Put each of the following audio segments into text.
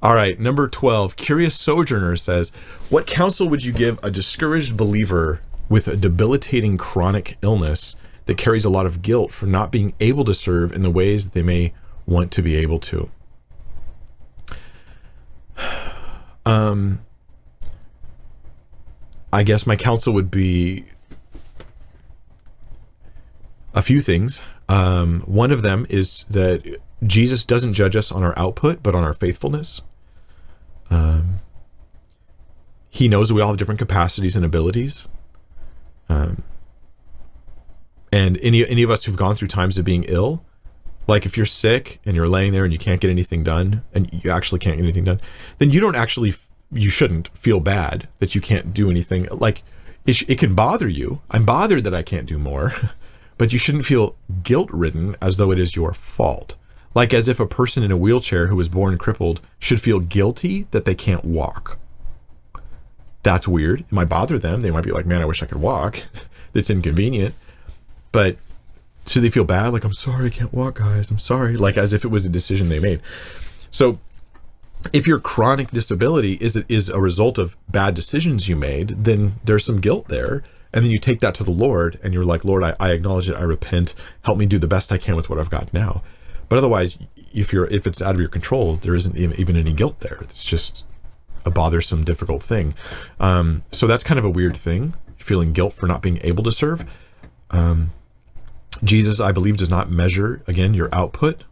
All right, number 12, Curious Sojourner says, what counsel would you give a discouraged believer with a debilitating chronic illness that carries a lot of guilt for not being able to serve in the ways that they may want to be able to? I guess my counsel would be a few things. One of them is that Jesus doesn't judge us on our output, but on our faithfulness. He knows we all have different capacities and abilities. And any of us who've gone through times of being ill, like if you're sick and you're laying there and you can't get anything done, and you actually can't get anything done, then you shouldn't feel bad that you can't do anything. Like it can bother you. I'm bothered that I can't do more, but you shouldn't feel guilt-ridden as though it is your fault. Like as if a person in a wheelchair who was born crippled should feel guilty that they can't walk. That's weird. It might bother them. They might be like, man, I wish I could walk. It's inconvenient. But should they feel bad? Like, I'm sorry, I can't walk, guys. I'm sorry. Like as if it was a decision they made. So if your chronic disability is a result of bad decisions you made, then there's some guilt there. And then you take that to the Lord and you're like, Lord, I acknowledge it. I repent. Help me do the best I can with what I've got now. But otherwise, if it's out of your control, there isn't even any guilt there. It's just a bothersome, difficult thing. So that's kind of a weird thing, feeling guilt for not being able to serve. Jesus, I believe, does not measure, again, your output,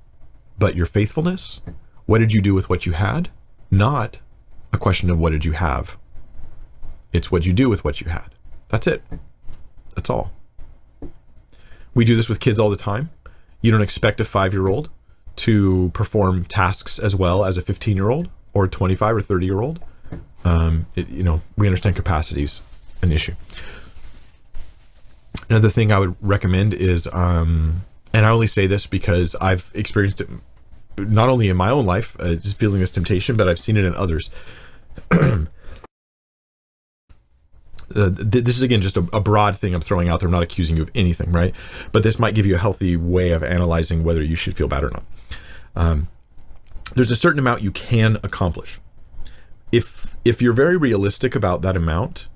but your faithfulness. What did you do with what you had? Not a question of what did you have. It's what you do with what you had. That's it. That's all. We do this with kids all the time. You don't expect a 5-year-old to perform tasks as well as a 15-year-old or a 25 or 30-year-old. We understand capacity is an issue. Another thing I would recommend is, and I only say this because I've experienced it not only in my own life, just feeling this temptation, but I've seen it in others. This is, again, just a broad thing I'm throwing out there. I'm not accusing you of anything, right? But this might give you a healthy way of analyzing whether you should feel bad or not. There's a certain amount you can accomplish. If you're very realistic about that amount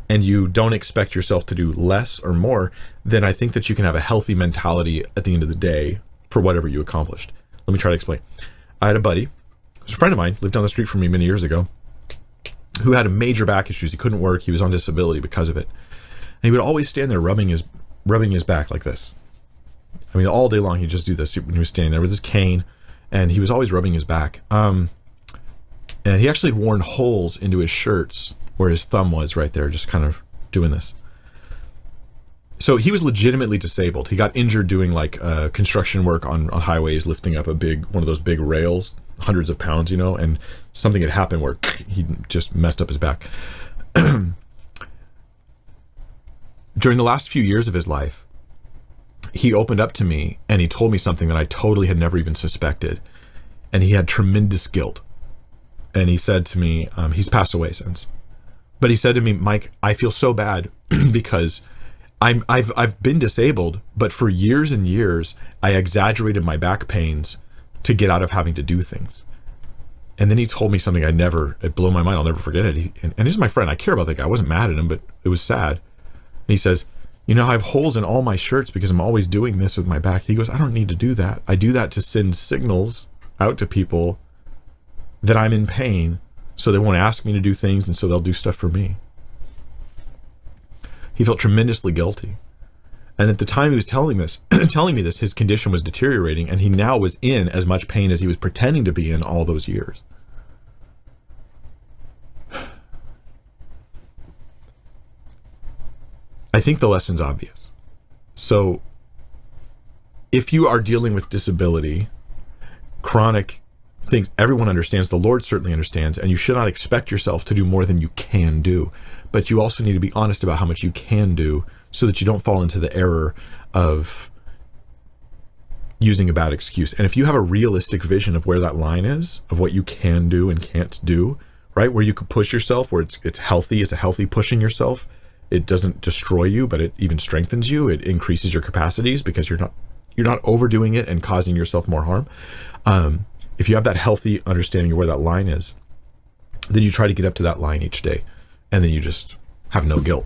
and you don't expect yourself to do less or more, then I think that you can have a healthy mentality at the end of the day for whatever you accomplished. Let me try to explain. I had a buddy, who was a friend of mine, lived down the street from me many years ago, who had major back issues. He couldn't work. He was on disability because of it. And he would always stand there rubbing his back like this. I mean, all day long he'd just do this when he was standing there with his cane, and he was always rubbing his back. And he actually had worn holes into his shirts where his thumb was right there, just kind of doing this. So he was legitimately disabled. He got injured doing like construction work on highways, lifting up one of those big rails, hundreds of pounds, and something had happened where he just messed up his back. During the last few years of his life, he opened up to me and he told me something that I totally had never even suspected. And he had tremendous guilt. And he said to me, he's passed away since, but he said to me, Mike, I feel so bad because I've been disabled, but for years and years, I exaggerated my back pains to get out of having to do things. And then he told me something it blew my mind. I'll never forget it. And he's my friend. I care about that guy. I wasn't mad at him, but it was sad. And he says, I have holes in all my shirts because I'm always doing this with my back. He goes, I don't need to do that. I do that to send signals out to people that I'm in pain so they won't ask me to do things, and so they'll do stuff for me. He felt tremendously guilty. And at the time he was telling me this, his condition was deteriorating, and he now was in as much pain as he was pretending to be in all those years. I think the lesson's obvious. So if you are dealing with disability, chronic things, everyone understands, the Lord certainly understands, and you should not expect yourself to do more than you can do. But you also need to be honest about how much you can do so that you don't fall into the error of using a bad excuse. And if you have a realistic vision of where that line is, of what you can do and can't do, right? Where you could push yourself, where it's healthy, it's a healthy pushing yourself. It doesn't destroy you, but it even strengthens you. It increases your capacities because you're not overdoing it and causing yourself more harm. if you have that healthy understanding of where that line is, then you try to get up to that line each day, and then you just have no guilt.